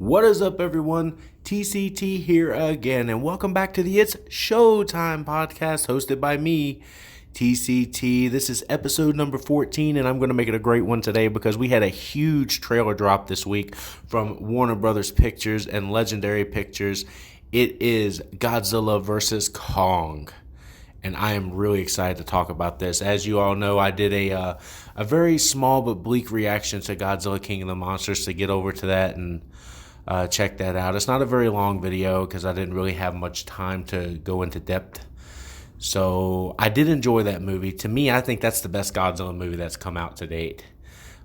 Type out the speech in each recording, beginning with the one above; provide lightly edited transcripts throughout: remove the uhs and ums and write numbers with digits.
What is up, everyone? TCT here again, and welcome back to the It's Showtime podcast hosted by me, TCT. This is episode number 14, and I'm going to make it a great one today because we had a huge trailer drop this week from Warner Brothers Pictures and Legendary Pictures. It is Godzilla vs. Kong. And I am really excited to talk about this. As you all know, I did a very small but bleak reaction to Godzilla King of the Monsters, to get over to that and check that out. It's not a very long video because I didn't really have much time to go into depth. So I did enjoy that movie. To me, I think that's the best Godzilla movie that's come out to date.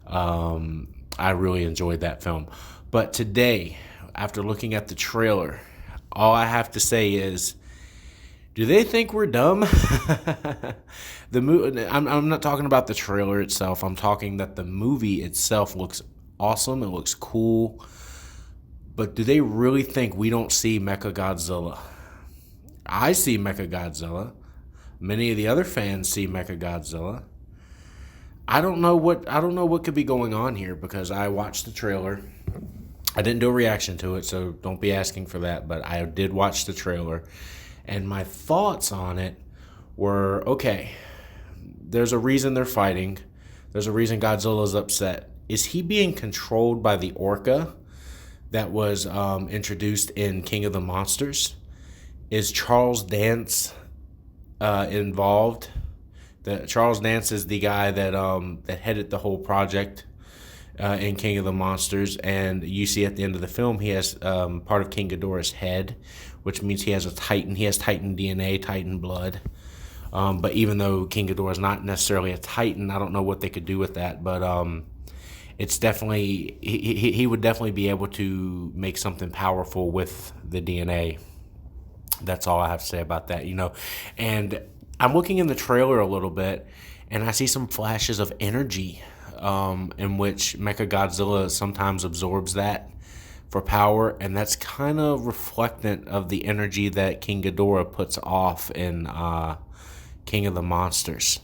I really enjoyed that film. But today, after looking at the trailer, all I have to say is, do they think we're dumb? I'm not talking about the trailer itself. I'm talking that the movie itself looks awesome. It looks cool. But do they really think we don't see Mechagodzilla? I see Mechagodzilla. Many of the other fans see Mechagodzilla. I don't know what could be going on here because I watched the trailer. I didn't do a reaction to it, so don't be asking for that. But I did watch the trailer. And my thoughts on it were, okay, there's a reason they're fighting. There's a reason Godzilla's upset. Is he being controlled by the orca that was introduced in King of the Monsters? Is Charles Dance involved? Charles Dance is the guy that headed the whole project in King of the Monsters, and you see at the end of the film he has part of King Ghidorah's head, which means he has Titan DNA, Titan blood. But even though King Ghidorah is not necessarily a Titan, I don't know what they could do with that. But it's definitely he would definitely be able to make something powerful with the DNA. That's all I have to say about that, And I'm looking in the trailer a little bit, and I see some flashes of energy, in which Mechagodzilla sometimes absorbs that for power, and that's kind of reflectant of the energy that King Ghidorah puts off in King of the Monsters.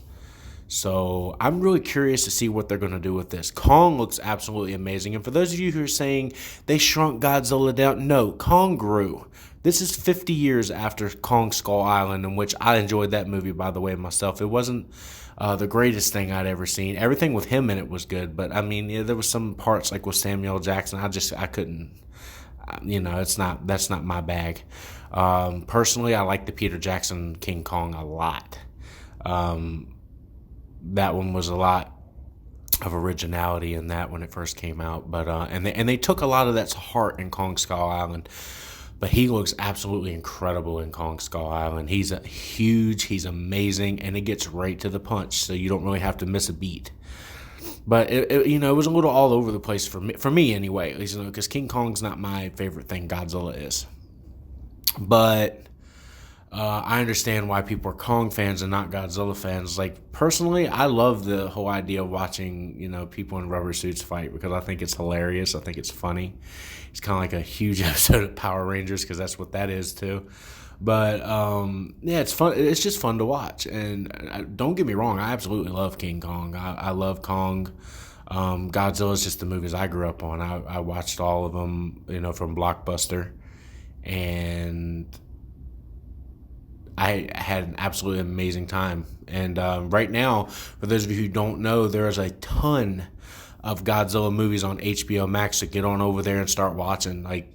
So I'm really curious to see what they're going to do with this. Kong looks absolutely amazing, and for those of you who are saying they shrunk Godzilla down, no, Kong grew. This is 50 years after Kong Skull Island, in which I enjoyed that movie, by the way, myself. It wasn't the greatest thing I'd ever seen. Everything with him in it was good, but I mean, there was some parts like with Samuel L. Jackson, I couldn't, that's not my bag. Personally, I like the Peter Jackson King Kong a lot. That one was a lot of originality in that when it first came out, but and they took a lot of that to heart in Kong Skull Island. But he looks absolutely incredible in Kong Skull Island. He's huge, he's amazing, and it gets right to the punch, so you don't really have to miss a beat. But it was a little all over the place for me anyway, at least, because King Kong's not my favorite thing. Godzilla is. But I understand why people are Kong fans and not Godzilla fans. Like, personally, I love the whole idea of watching, people in rubber suits fight because I think it's hilarious. I think it's funny. It's kind of like a huge episode of Power Rangers because that's what that is too. But, yeah, it's fun. It's just fun to watch. And don't get me wrong, I absolutely love King Kong. I love Kong. Godzilla is just the movies I grew up on. I watched all of them, from Blockbuster. And I had an absolutely amazing time. And right now, for those of you who don't know, there is a ton of Godzilla movies on HBO Max, so get on over there and start watching. Like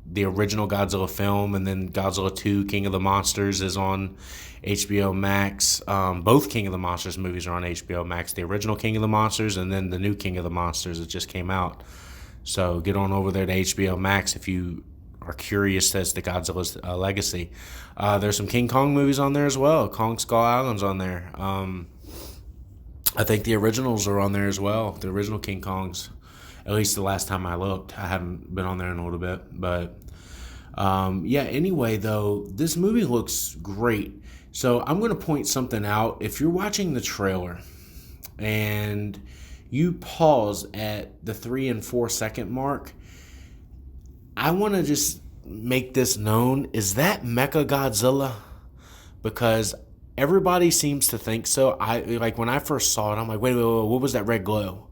the original Godzilla film, and then Godzilla 2, King of the Monsters, is on HBO Max. Both King of the Monsters movies are on HBO Max. The original King of the Monsters, and then the new King of the Monsters that just came out. So get on over there to HBO Max if you are curious as to Godzilla's legacy. There's some King Kong movies on there as well. Kong Skull Island's on there. I think the originals are on there as well. The original King Kongs, at least the last time I looked. I haven't been on there in a little bit. But, yeah, anyway, though, this movie looks great. So I'm going to point something out. If you're watching the trailer and you pause at the 3 and 4 second mark, I want to just make this known. Is that Mechagodzilla? Because everybody seems to think so. When I first saw it, I'm like, wait, what was that red glow?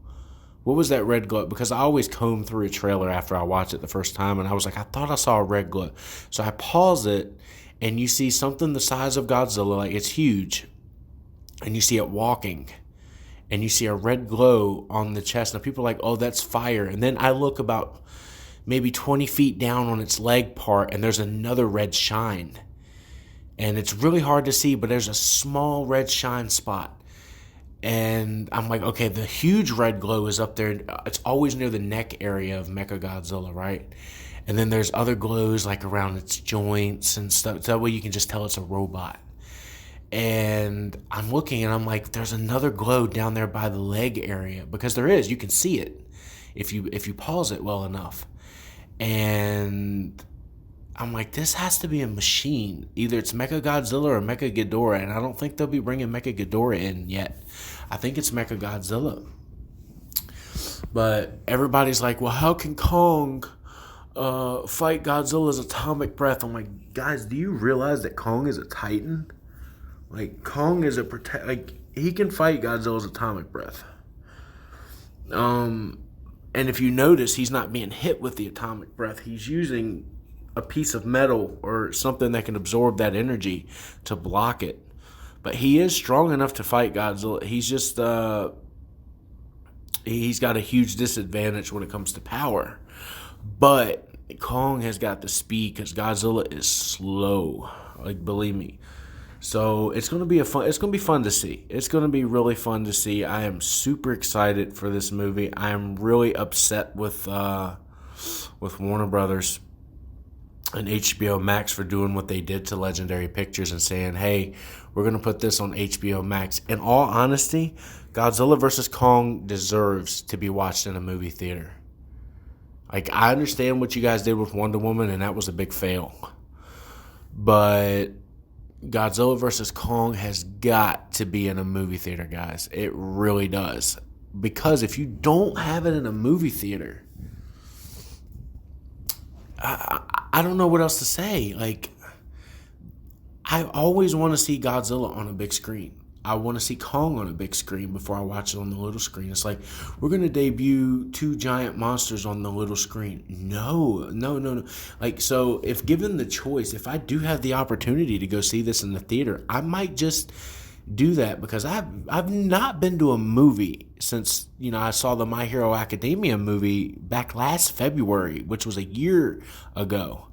What was that red glow? Because I always comb through a trailer after I watch it the first time, and I was like, I thought I saw a red glow. So I pause it, and you see something the size of Godzilla, like it's huge, and you see it walking, and you see a red glow on the chest. Now people are like, oh, that's fire. And then I look about maybe 20 feet down on its leg part, and there's another red shine. And it's really hard to see, but there's a small red shine spot. And I'm like, okay, the huge red glow is up there. It's always near the neck area of Mechagodzilla, right? And then there's other glows like around its joints and stuff. So that way you can just tell it's a robot. And I'm looking and I'm like, there's another glow down there by the leg area, because there is. You can see it if you pause it well enough. And I'm like, this has to be a machine. Either it's Mechagodzilla or Mechaghidorah, and I don't think they'll be bringing Mechaghidorah in yet. I think it's Mechagodzilla. But everybody's like, well, how can Kong fight Godzilla's atomic breath? I'm like, guys, do you realize that Kong is a titan? Like, Kong is he can fight Godzilla's atomic breath. And if you notice, he's not being hit with the atomic breath. He's using a piece of metal or something that can absorb that energy to block it. But he is strong enough to fight Godzilla. He's just he's got a huge disadvantage when it comes to power. But Kong has got the speed because Godzilla is slow. Like, believe me. So it's gonna be fun to see. It's gonna be really fun to see. I am super excited for this movie. I am really upset with Warner Brothers and HBO Max for doing what they did to Legendary Pictures and saying, hey, we're going to put this on HBO Max. In all honesty, Godzilla vs. Kong deserves to be watched in a movie theater. Like, I understand what you guys did with Wonder Woman, and that was a big fail. But Godzilla vs. Kong has got to be in a movie theater, guys. It really does. Because if you don't have it in a movie theater, I don't know what else to say. Like, I always want to see Godzilla on a big screen. I want to see Kong on a big screen before I watch it on the little screen. It's like, we're going to debut two giant monsters on the little screen. No. Like, so if given the choice, if I do have the opportunity to go see this in the theater, I might just do that, because I've not been to a movie since, I saw the My Hero Academia movie back last February, which was a year ago.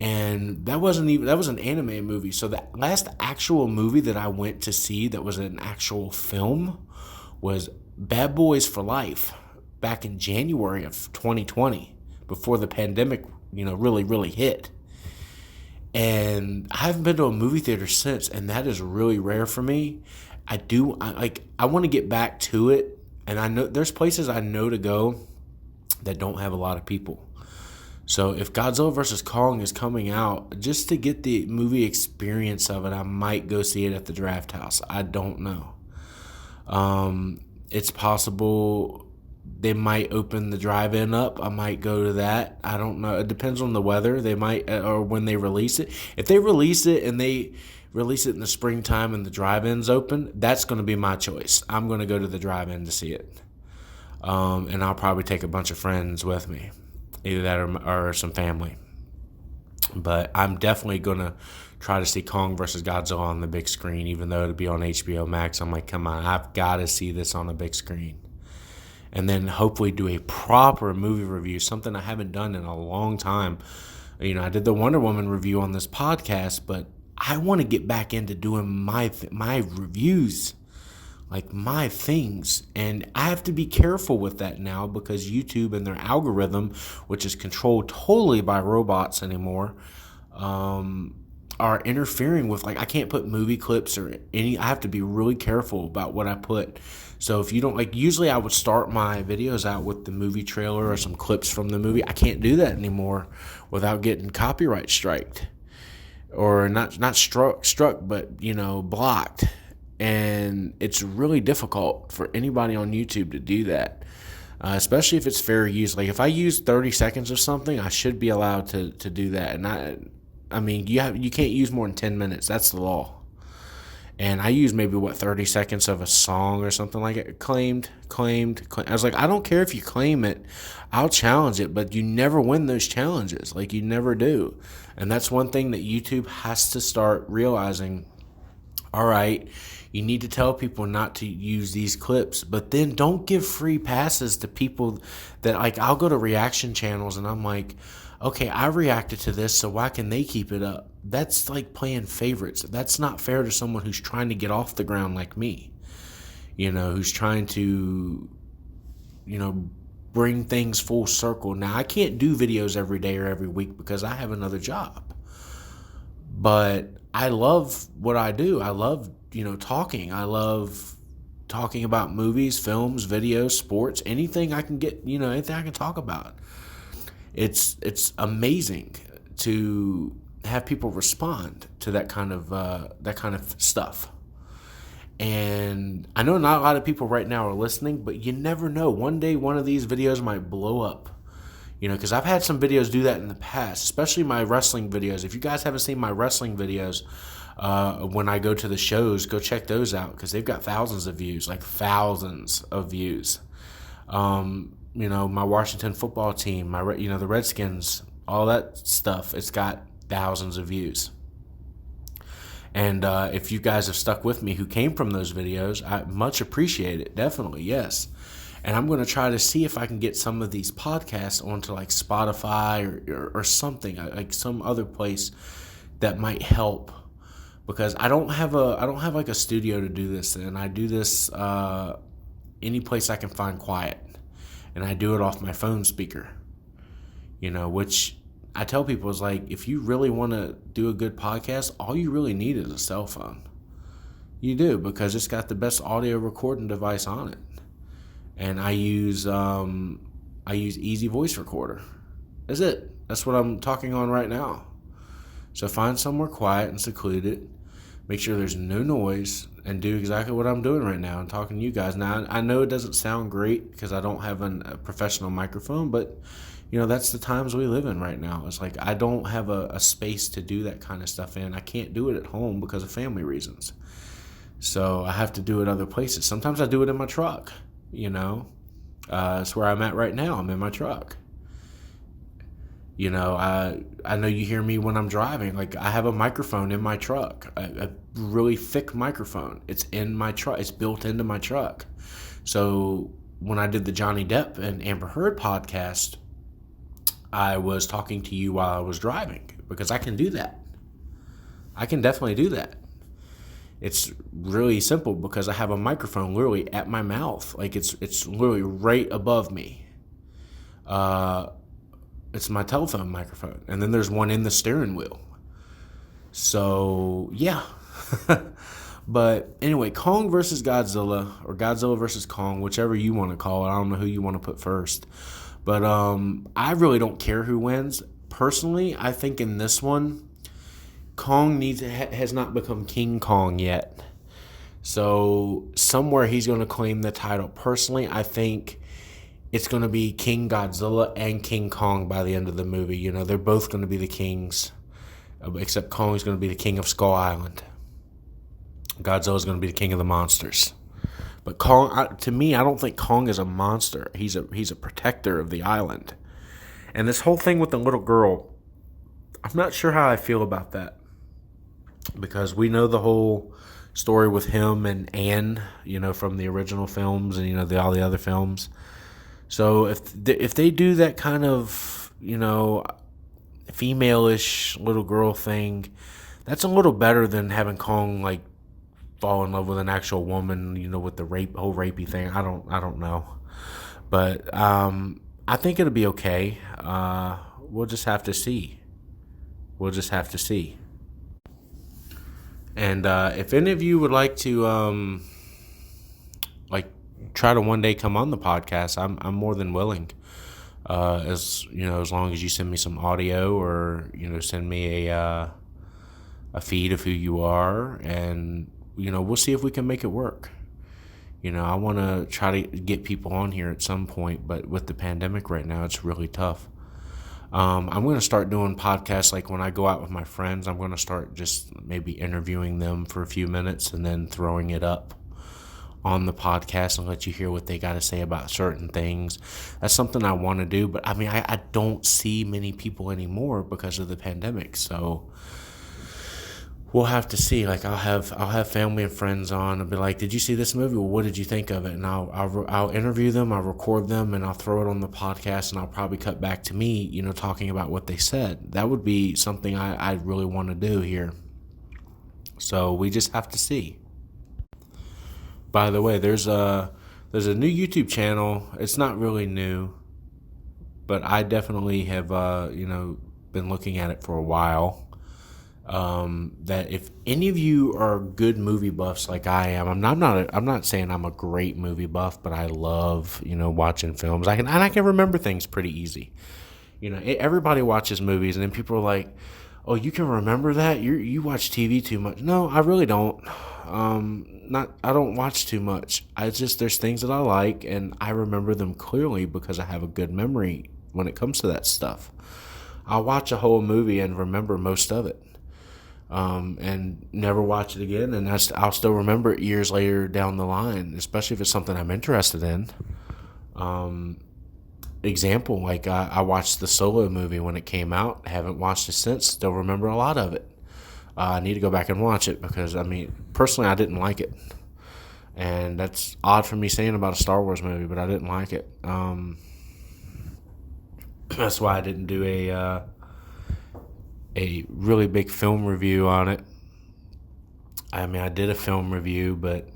And that was an anime movie. So the last actual movie that I went to see that was an actual film was Bad Boys for Life back in January of 2020, before the pandemic, really, really hit. And I haven't been to a movie theater since, and that is really rare for me. I want to get back to it, and I know there's places I know to go that don't have a lot of people. So if Godzilla vs. Kong is coming out, just to get the movie experience of it, I might go see it at the Draft House. I don't know. It's possible they might open the drive-in up. I might go to that. I don't know. It depends on the weather. They might, or when they release it. If they release it and they release it in the springtime and the drive-in's open, that's going to be my choice. I'm going to go to the drive-in to see it. And I'll probably take a bunch of friends with me. Either that or some family. But I'm definitely going to try to see Kong vs. Godzilla on the big screen, even though it'll be on HBO Max. I'm like, come on, I've got to see this on a big screen. And then hopefully do a proper movie review, something I haven't done in a long time. I did the Wonder Woman review on this podcast, but I want to get back into doing my reviews, like my things. And I have to be careful with that now, because YouTube and their algorithm, which is controlled totally by robots anymore, are interfering with, I can't put movie clips or I have to be really careful about what I put. So if you don't, usually I would start my videos out with the movie trailer or some clips from the movie. I can't do that anymore without getting copyright striked, or not struck, but, blocked. And it's really difficult for anybody on YouTube to do that, especially if it's fair use. Like, if I use 30 seconds of something, I should be allowed to do that. And I mean, you can't use more than 10 minutes. That's the law. And I used maybe 30 seconds of a song or something like it. Claimed. I was like, I don't care if you claim it, I'll challenge it, but you never win those challenges. Like, you never do. And that's one thing that YouTube has to start realizing. All right, you need to tell people not to use these clips, but then don't give free passes to people that, like, I'll go to reaction channels and I'm like, okay, I reacted to this, so why can they keep it up? That's like playing favorites. That's not fair to someone who's trying to get off the ground like me, who's trying to, bring things full circle. Now, I can't do videos every day or every week because I have another job. But I love what I do. I love, talking. I love talking about movies, films, videos, sports, anything I can get, anything I can talk about. It's amazing to have people respond to that kind of stuff. And I know not a lot of people right now are listening, but you never know. One day, one of these videos might blow up. Because I've had some videos do that in the past, especially my wrestling videos. If you guys haven't seen my wrestling videos, when I go to the shows, go check those out because they've got thousands of views, like thousands of views. My Washington football team, the Redskins, all that stuff, it's got thousands of views. And if you guys have stuck with me who came from those videos, I much appreciate it. Definitely, yes. And I'm going to try to see if I can get some of these podcasts onto like Spotify or something, like some other place that might help, because I don't have like a studio to do this, and I do this any place I can find quiet, and I do it off my phone speaker. Which I tell people is like, if you really want to do a good podcast, all you really need is a cell phone. You do, because it's got the best audio recording device on it. And I use Easy Voice Recorder. That's it. That's what I'm talking on right now. So find somewhere quiet and secluded. Make sure there's no noise, and do exactly what I'm doing right now and talking to you guys. Now, I know it doesn't sound great because I don't have a professional microphone, but that's the times we live in right now. It's like I don't have a space to do that kind of stuff in. I can't do it at home because of family reasons. So I have to do it other places. Sometimes I do it in my truck. That's where I'm at right now. I'm in my truck. I know you hear me when I'm driving. Like, I have a microphone in my truck, a really thick microphone. It's in my truck. It's built into my truck. So when I did the Johnny Depp and Amber Heard podcast, I was talking to you while I was driving because I can do that. I can definitely do that. It's really simple because I have a microphone literally at my mouth. Like, it's literally right above me. It's my telephone microphone. And then there's one in the steering wheel. So, yeah. But anyway, Kong versus Godzilla, or Godzilla versus Kong, whichever you want to call it. I don't know who you want to put first. But I really don't care who wins. Personally, I think in this one, Kong has not become King Kong yet. So somewhere he's going to claim the title. Personally, I think it's going to be King Godzilla and King Kong by the end of the movie. They're both going to be the kings, except Kong's going to be the king of Skull Island. Godzilla's going to be the king of the monsters. But Kong, to me, I don't think Kong is a monster. He's a protector of the island. And this whole thing with the little girl, I'm not sure how I feel about that. Because we know the whole story with him and Anne, from the original films and, all the other films. So if they do that kind of, female-ish little girl thing, that's a little better than having Kong, like, fall in love with an actual woman, with the whole rapey thing. I don't know. But I think it'll be okay. We'll just have to see. And if any of you would like to, try to one day come on the podcast, I'm more than willing. As long as you send me some audio or send me a feed of who you are, and we'll see if we can make it work. I want to try to get people on here at some point, but with the pandemic right now, it's really tough. I'm going to start doing podcasts like when I go out with my friends. I'm going to start just maybe interviewing them for a few minutes and then throwing it up on the podcast and let you hear what they got to say about certain things. That's something I want to do, but I mean, I don't see many people anymore because of the pandemic. So we'll have to see. Like I'll have family and friends on and be like, "Did you see this movie? Well, what did you think of it?" And I'll interview them, I'll record them, and I'll throw it on the podcast. And I'll probably cut back to me, talking about what they said. That would be something I really want to do here. So we just have to see. By the way, there's a new YouTube channel. It's not really new, but I definitely have been looking at it for a while. That if any of you are good movie buffs like I am, I'm not saying I'm a great movie buff, but I love watching films. I can remember things pretty easy. Everybody watches movies, and then people are like, "Oh, you can remember that? You watch TV too much." No, I really don't. I don't watch too much. There's things that I like, and I remember them clearly because I have a good memory when it comes to that stuff. I'll watch a whole movie and remember most of it, and never watch it again, and I'll still remember it years later down the line, especially if it's something I'm interested in. Example, like I watched the Solo movie when it came out. Haven't watched it since. Still remember a lot of it. I need to go back and watch it because, personally, I didn't like it. And that's odd for me saying about a Star Wars movie, but I didn't like it. That's why I didn't do a really big film review on it. I did a film review, but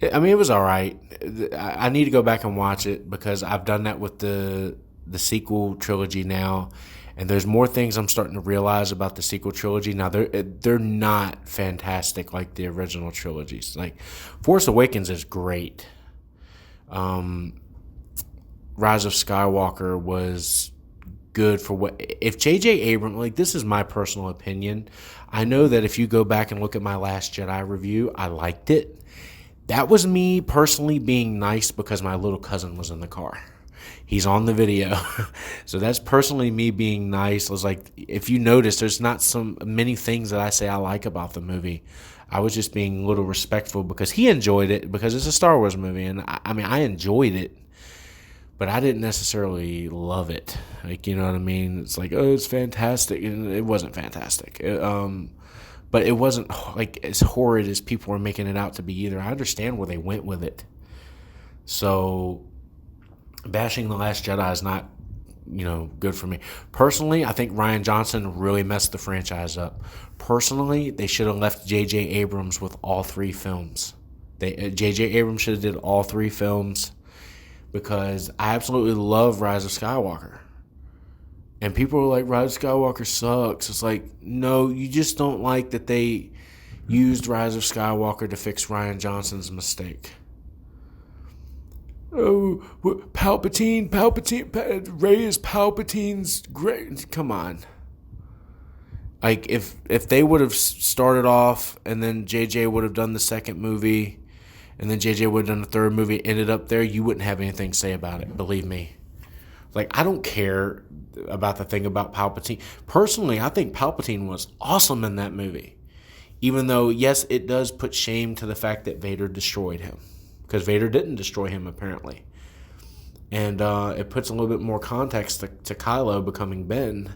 it was all right. I need to go back and watch it because I've done that with the sequel trilogy now. And there's more things I'm starting to realize about the sequel trilogy. Now, they're not fantastic like the original trilogies. Like, Force Awakens is great. Rise of Skywalker was good for what... If J.J. Abrams... Like, this is my personal opinion. I know that if you go back and look at my Last Jedi review, I liked it. That was me personally being nice because my little cousin was in the car. He's on the video. So that's personally me being nice. I was like, if you notice, there's not many things that I say I like about the movie. I was just being a little respectful because he enjoyed it because it's a Star Wars movie. And I enjoyed it, but I didn't necessarily love it. Like, you know what I mean? It's like, oh, it's fantastic. And it wasn't fantastic. But it wasn't like as horrid as people were making it out to be either. I understand where they went with it. So bashing The Last Jedi is not, good for me. Personally, I think Rian Johnson really messed the franchise up. Personally, they should have left J.J. Abrams with all three films. J.J. Abrams should have did all three films because I absolutely love Rise of Skywalker. And people are like, Rise of Skywalker sucks. It's like, no, you just don't like that they used Rise of Skywalker to fix Rian Johnson's mistake. Oh, Palpatine, Rey is Palpatine's great. Come on. Like, if they would have started off and then JJ would have done the second movie and then JJ would have done the third movie, ended up there, you wouldn't have anything to say about it, believe me. Like, I don't care about the thing about Palpatine. Personally, I think Palpatine was awesome in that movie. Even though, yes, it does put shame to the fact that Vader destroyed him. Because Vader didn't destroy him, apparently. And it puts a little bit more context to Kylo becoming Ben.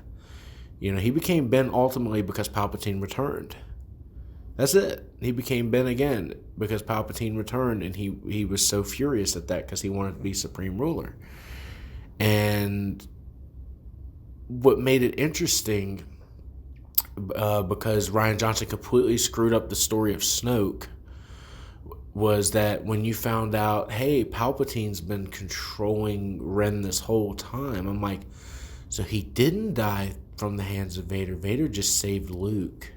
He became Ben ultimately because Palpatine returned. That's it. He became Ben again because Palpatine returned, and he was so furious at that because he wanted to be Supreme Ruler. And what made it interesting, because Rian Johnson completely screwed up the story of Snoke, was that when you found out, hey, Palpatine's been controlling Ren this whole time, I'm like, so he didn't die from the hands of Vader. Vader just saved Luke,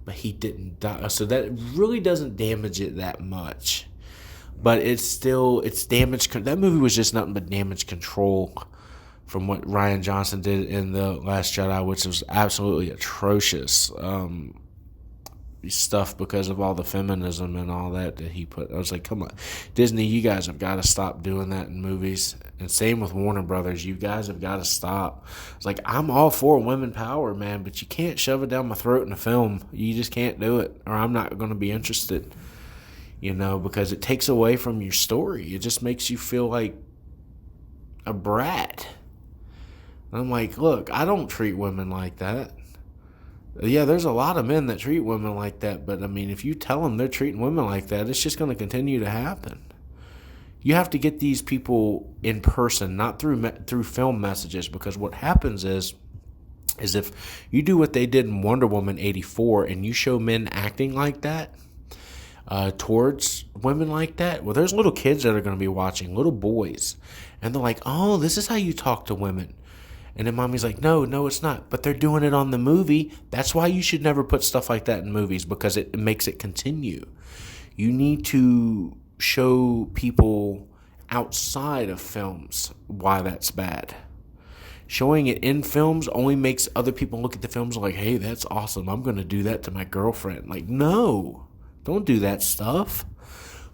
but he didn't die. So that really doesn't damage it that much. But it's damage. That movie was just nothing but damage control from what Rian Johnson did in The Last Jedi, which was absolutely atrocious. Stuff because of all the feminism and all that he put. I was like, come on, Disney, you guys have got to stop doing that in movies. And same with Warner Brothers. You guys have got to stop. It's like, I'm all for women power, man, but you can't shove it down my throat in a film. You just can't do it, or I'm not going to be interested, because it takes away from your story. It just makes you feel like a brat. And I'm like, look, I don't treat women like that. Yeah, there's a lot of men that treat women like that, but I mean, if you tell them they're treating women like that, it's just going to continue to happen. You have to get these people in person, not through film messages, because what happens is if you do what they did in Wonder Woman 84 and you show men acting like that towards women like that, well, there's little kids that are going to be watching, little boys, and they're like, oh, this is how you talk to women. And then mommy's like, no, it's not. But they're doing it on the movie. That's why you should never put stuff like that in movies, because it makes it continue. You need to show people outside of films why that's bad. Showing it in films only makes other people look at the films like, hey, that's awesome. I'm going to do that to my girlfriend. Like, no, don't do that stuff.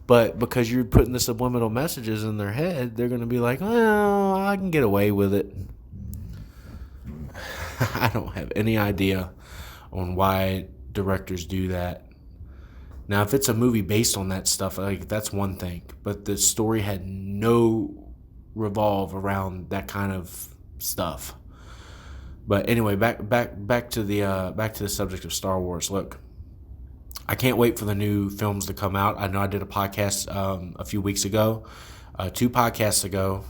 But because you're putting the subliminal messages in their head, they're going to be like, well, I can get away with it. I don't have any idea on why directors do that. Now, if it's a movie based on that stuff, like, that's one thing. But the story had no revolve around that kind of stuff. But anyway, back to the subject of Star Wars. Look, I can't wait for the new films to come out. I know I did a podcast a few weeks ago, 2 podcasts ago,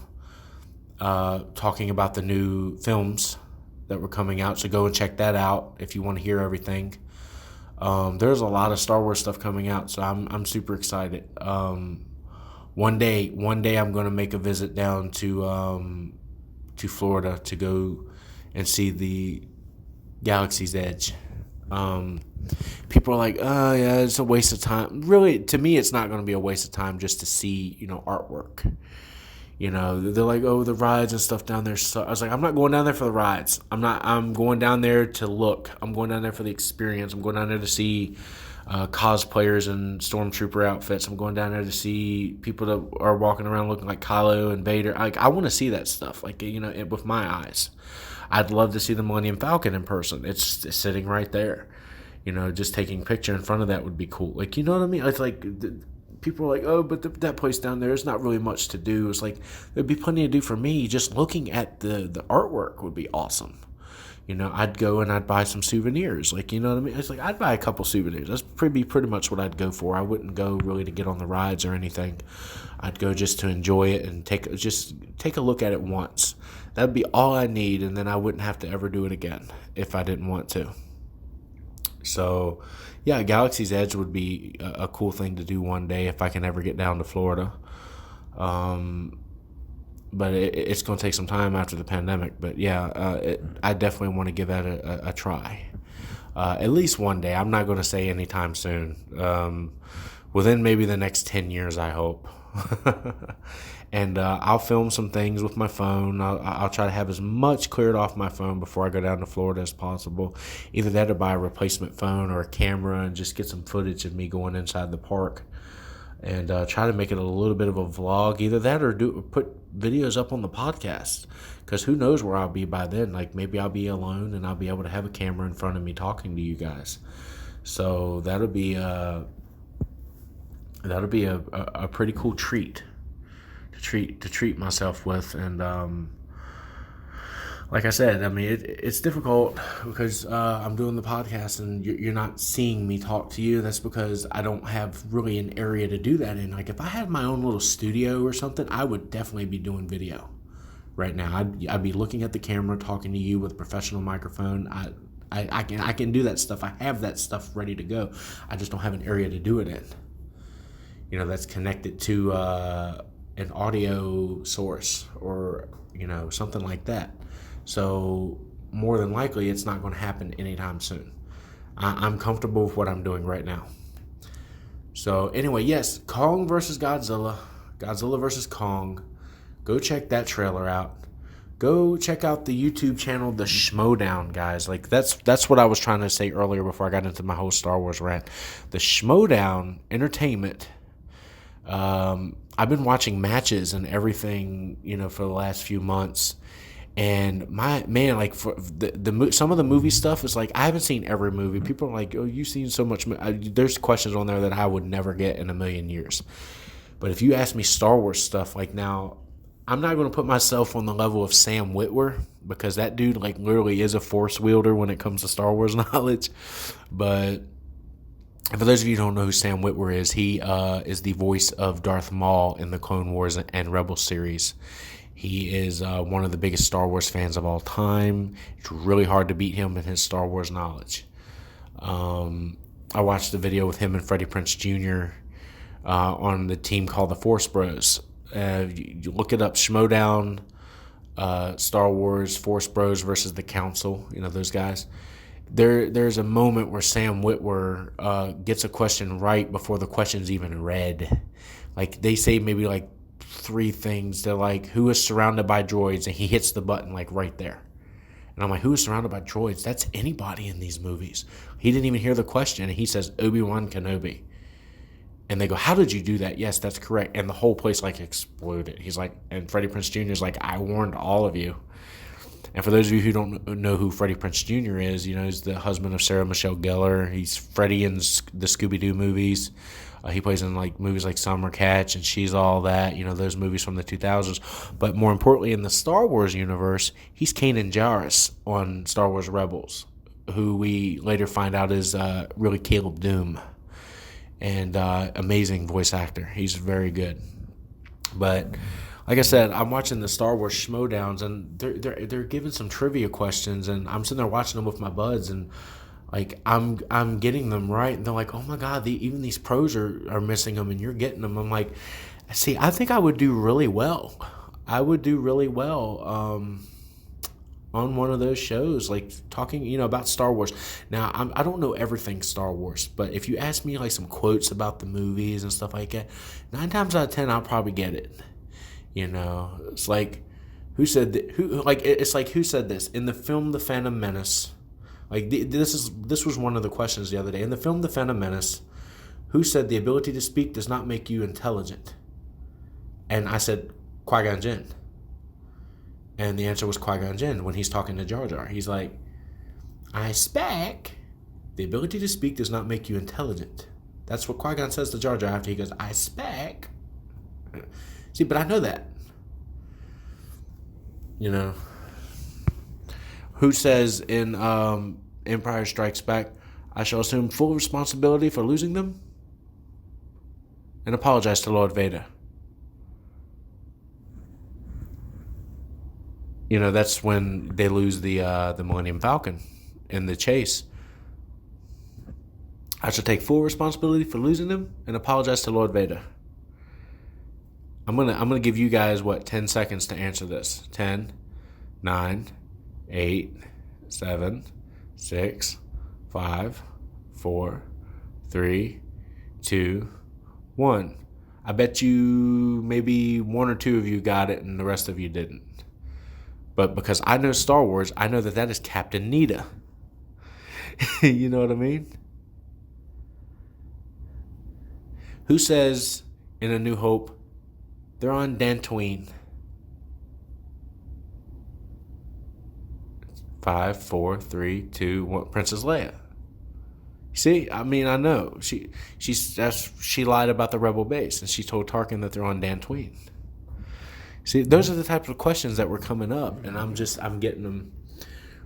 talking about the new films that were coming out. So go and check that out if you want to hear everything. There's a lot of Star Wars stuff coming out, so I'm super excited. One day I'm going to make a visit down to Florida to go and see the Galaxy's Edge. People are like, oh yeah, it's a waste of time. Really, to me, it's not going to be a waste of time just to see, artwork. They're like, oh, the rides and stuff down there. So I was like, I'm not going down there for the rides. I'm going down there to look. I'm going down there for the experience. I'm going down there to see cosplayers in stormtrooper outfits. I'm going down there to see people that are walking around looking like Kylo and Vader. I want to see that stuff, with my eyes. I'd love to see the Millennium Falcon in person. It's sitting right there. Just taking a picture in front of that would be cool. You know what I mean? It's like, people are like, oh, but that place down there is not really much to do. It's like, there'd be plenty to do for me. Just looking at the artwork would be awesome. I'd go and I'd buy some souvenirs. You know what I mean? It's like, I'd buy a couple souvenirs. That's pretty much what I'd go for. I wouldn't go really to get on the rides or anything. I'd go just to enjoy it and take a look at it once. That'd be all I need, and then I wouldn't have to ever do it again if I didn't want to. So, yeah, Galaxy's Edge would be a cool thing to do one day if I can ever get down to Florida. But it's going to take some time after the pandemic. But, yeah, I definitely want to give that a try. At least one day. I'm not going to say anytime soon. Within maybe the next 10 years, I hope. And I'll film some things with my phone. I'll try to have as much cleared off my phone before I go down to Florida as possible. Either that or buy a replacement phone or a camera and just get some footage of me going inside the park. And try to make it a little bit of a vlog. Either that or put videos up on the podcast. Because who knows where I'll be by then. Maybe I'll be alone and I'll be able to have a camera in front of me talking to you guys. So that'll be a pretty cool treat. To treat myself with. And like I said, I mean, it's difficult because I'm doing the podcast and you're not seeing me talk to you. That's because I don't have really an area to do that in. If I had my own little studio or something, I would definitely be doing video right now. I'd be looking at the camera, talking to you with a professional microphone. I can do that stuff. I have that stuff ready to go. I just don't have an area to do it in. That's connected to an audio source or something like that. So more than likely it's not going to happen anytime soon. I'm comfortable with what I'm doing right now. So anyway, yes, Kong versus Godzilla versus Kong. Go check that trailer out. Go check out the YouTube channel, The Schmodown, guys. That's what I was trying to say earlier before I got into my whole Star Wars rant. The Schmodown Entertainment I've been watching matches and everything, for the last few months. And my man, like for some of the movie stuff is like I haven't seen every movie. People are like, "Oh, you've seen so much." There's questions on there that I would never get in a million years. But if you ask me Star Wars stuff, like now, I'm not going to put myself on the level of Sam Witwer because that dude like literally is a force wielder when it comes to Star Wars knowledge. But for those of you who don't know who Sam Witwer is, he is the voice of Darth Maul in the Clone Wars and Rebels series. He is one of the biggest Star Wars fans of all time. It's really hard to beat him in his Star Wars knowledge. I watched a video with him and Freddie Prinze Jr. On the team called the Force Bros. You look it up, Schmodown, Star Wars, Force Bros versus the Council, those guys. There's a moment where Sam Witwer gets a question right before the question's even read. Like they say maybe like 3 things. They're like, who is surrounded by droids? And he hits the button like right there. And I'm like, who is surrounded by droids? That's anybody in these movies. He didn't even hear the question. And he says, Obi-Wan Kenobi. And they go, how did you do that? Yes, that's correct. And the whole place like exploded. He's like, and Freddie Prinze Jr. is like, I warned all of you. And for those of you who don't know who Freddie Prinze Jr. is, he's the husband of Sarah Michelle Gellar. He's Freddie in the Scooby-Doo movies. He plays in like movies like Summer Catch and She's All That, those movies from the 2000s. But more importantly, in the Star Wars universe, he's Kanan Jarrus on Star Wars Rebels, who we later find out is really Caleb Doom. And amazing voice actor. He's very good. But like I said, I'm watching the Star Wars Schmodowns, and they're giving some trivia questions, and I'm sitting there watching them with my buds, and like I'm getting them right, and they're like, oh my God, even these pros are missing them, and you're getting them. I'm like, see, I think I would do really well. I would do really well on one of those shows, like talking, about Star Wars. Now, I don't know everything Star Wars, but if you ask me like some quotes about the movies and stuff like that, 9 times out of 10, I'll probably get it. It's like, who said that? Who said this in the film The Phantom Menace? Like this was one of the questions the other day in the film The Phantom Menace. Who said the ability to speak does not make you intelligent? And I said Qui-Gon Jinn. And the answer was Qui-Gon Jinn when he's talking to Jar Jar. He's like, I spec the ability to speak does not make you intelligent. That's what Qui-Gon says to Jar Jar after he goes, I spec. See, but I know that. Who says in Empire Strikes Back, I shall assume full responsibility for losing them and apologize to Lord Vader. That's when they lose the Millennium Falcon in the chase. I shall take full responsibility for losing them and apologize to Lord Vader. I'm gonna give you guys 10 seconds to answer this. 10, 9, 8, 7, 6, 5, 4, 3, 2, 1. I bet you maybe 1 or 2 of you got it and the rest of you didn't. But because I know Star Wars, I know that is Captain Nita. You know what I mean? Who says in A New Hope, they're on Dantooine? 5, 4, 3, 2, 1. Princess Leia. See, I know she lied about the Rebel base, and she told Tarkin that they're on Dantooine. See, those are the types of questions that were coming up, and I'm getting them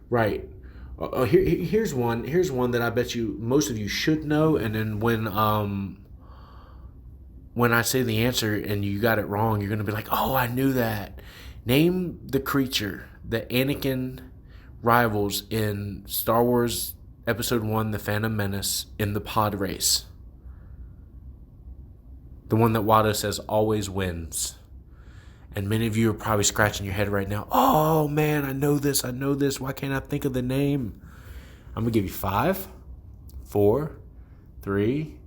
right. Here's one that I bet you most of you should know, and then when I say the answer and you got it wrong, you're gonna be like, oh, I knew that. Name the creature that Anakin rivals in Star Wars Episode 1, The Phantom Menace, in the pod race. The one that Watto says always wins. And many of you are probably scratching your head right now. Oh, man, I know this. Why can't I think of the name? I'm going to give you 5, 4, 3,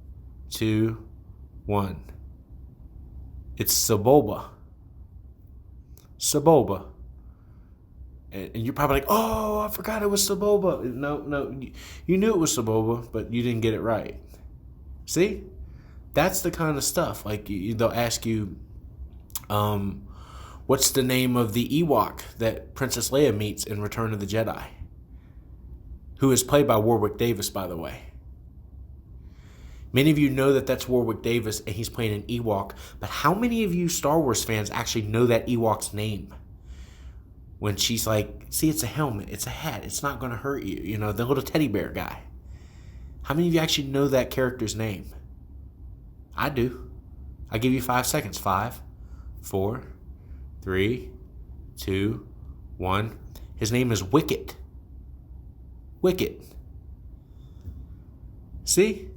2, 1. It's Sebulba. And you're probably like, oh, I forgot it was Sebulba. No, you knew it was Sebulba, but you didn't get it right. See? That's the kind of stuff. Like, they'll ask you, what's the name of the Ewok that Princess Leia meets in Return of the Jedi? Who is played by Warwick Davis, by the way. Many of you know that that's Warwick Davis and he's playing an Ewok, but how many of you Star Wars fans actually know that Ewok's name? When she's like, see, it's a helmet, it's a hat, it's not going to hurt you, you know, the little teddy bear guy. How many of you actually know that character's name? I do. I give you 5 seconds. 5, 4, 3, 2, 1. His name is Wicket. Wicket. See?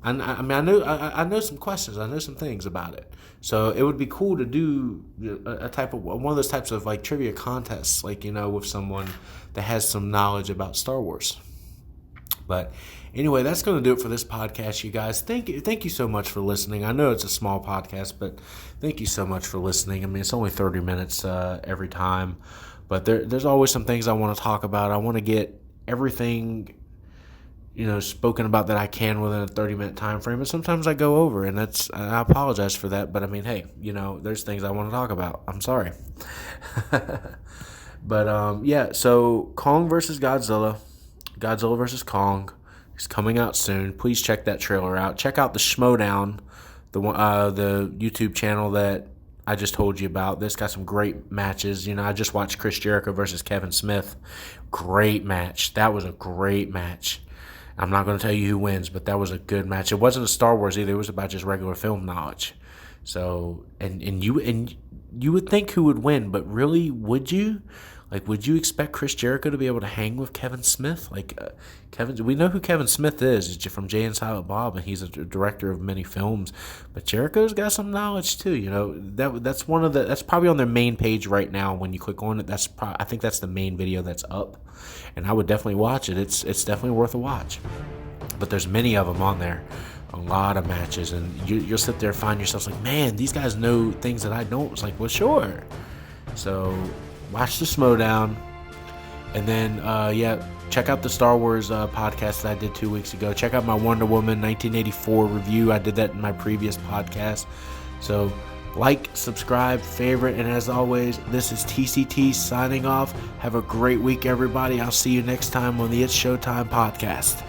I know some questions. I know some things about it. So it would be cool to do a type of one of those types of like trivia contests, like, you know, with someone that has some knowledge about Star Wars. But anyway, that's going to do it for this podcast, you guys. Thank you so much for listening. I know it's a small podcast, but thank you so much for listening. I mean, it's only 30 minutes every time, but there's always some things I want to talk about. I want to get everything, you know, spoken about that I can within a 30-minute time frame. And sometimes I go over, and I apologize for that. But I mean, hey, you know, there's things I want to talk about. I'm sorry. But yeah, so Kong versus Godzilla versus Kong is coming out soon. Please check that trailer out. Check out the Schmodown, the YouTube channel that I just told you about. This got some great matches. You know, I just watched Chris Jericho versus Kevin Smith. Great match. That was a great match. I'm not going to tell you who wins, but that was a good match. It wasn't a Star Wars either. It was about just regular film knowledge. So, and you would think who would win, but really, would you? Like, would you expect Chris Jericho to be able to hang with Kevin Smith? Like, we know who Kevin Smith is. He's from Jay and Silent Bob, and he's a director of many films. But Jericho's got some knowledge too. You know, that's probably on their main page right now. When you click on it, I think that's the main video that's up, and I would definitely watch it. It's definitely worth a watch. But there's many of them on there. A lot of matches, and you'll sit there and find yourself like, man, these guys know things that I don't. It's like, well, sure. So watch the Schmodown, and then check out the Star Wars podcast that I did 2 weeks ago. Check out my Wonder Woman 1984 review. I did that in my previous podcast. So like, subscribe, favorite, and as always, this is TCT signing off. Have a great week, everybody. I'll see you next time on the It's Showtime podcast.